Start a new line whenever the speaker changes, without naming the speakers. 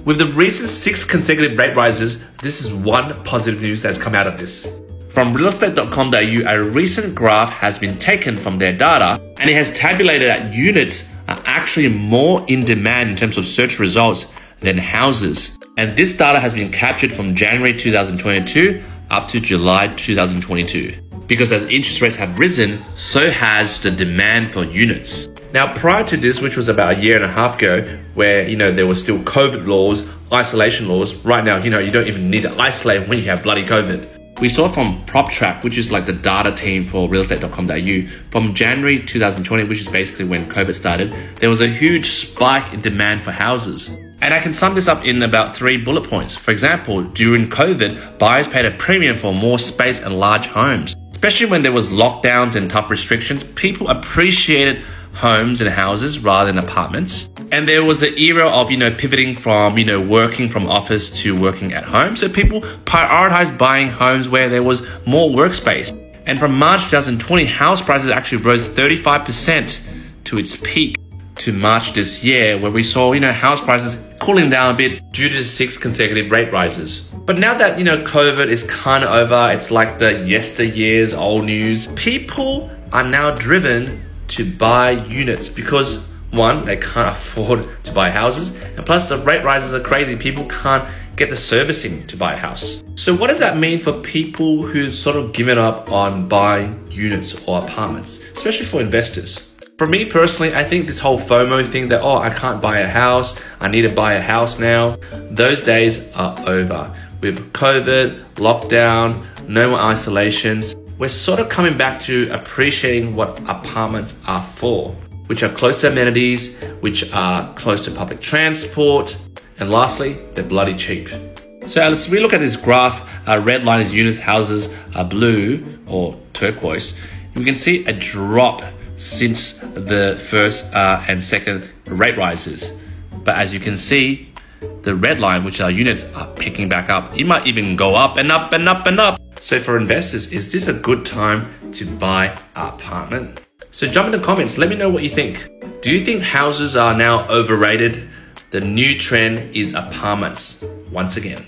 With the recent 6 consecutive rate rises, this is one positive news that's come out of this. From realestate.com.au, a recent graph has been taken from their data, and it has tabulated that units are actually more in demand in terms of search results than houses. And this data has been captured from January 2022 up to July 2022. Because as interest rates have risen, so has the demand for units. Now, prior to this, which was about a year and a half ago, where there were still COVID laws, isolation laws, right now, you don't even need to isolate when you have bloody COVID. We saw from PropTrack, which is like the data team for realestate.com.au, from January 2020, which is basically when COVID started, there was a huge spike in demand for houses. And I can sum this up in about 3 bullet points. For example, during COVID, buyers paid a premium for more space and large homes. Especially when there was lockdowns and tough restrictions, people appreciated homes and houses rather than apartments. And there was the era of, pivoting from, working from office to working at home. So people prioritized buying homes where there was more workspace. And from March 2020, house prices actually rose 35% to its peak to March this year, where we saw, house prices cooling down a bit due to 6 consecutive rate rises. But now that, COVID is kind of over, it's like the yesteryear's old news, people are now driven to buy units because, one, they can't afford to buy houses, and plus the rate rises are crazy. People can't get the servicing to buy a house. So what does that mean for people who've sort of given up on buying units or apartments, especially for investors? For me personally, I think this whole FOMO thing that, I can't buy a house, I need to buy a house now, those days are over. With COVID, lockdown, no more isolations, we're sort of coming back to appreciating what apartments are for, which are close to amenities, which are close to public transport, and lastly, they're bloody cheap. So as we look at this graph, red line is units, houses are blue or turquoise. We can see a drop since the first and second rate rises. But as you can see, the red line, which are units, are picking back up. It might even go up and up and up and up. So for investors, is this a good time to buy an apartment? So jump in the comments, let me know what you think. Do you think houses are now overrated? The new trend is apartments once again.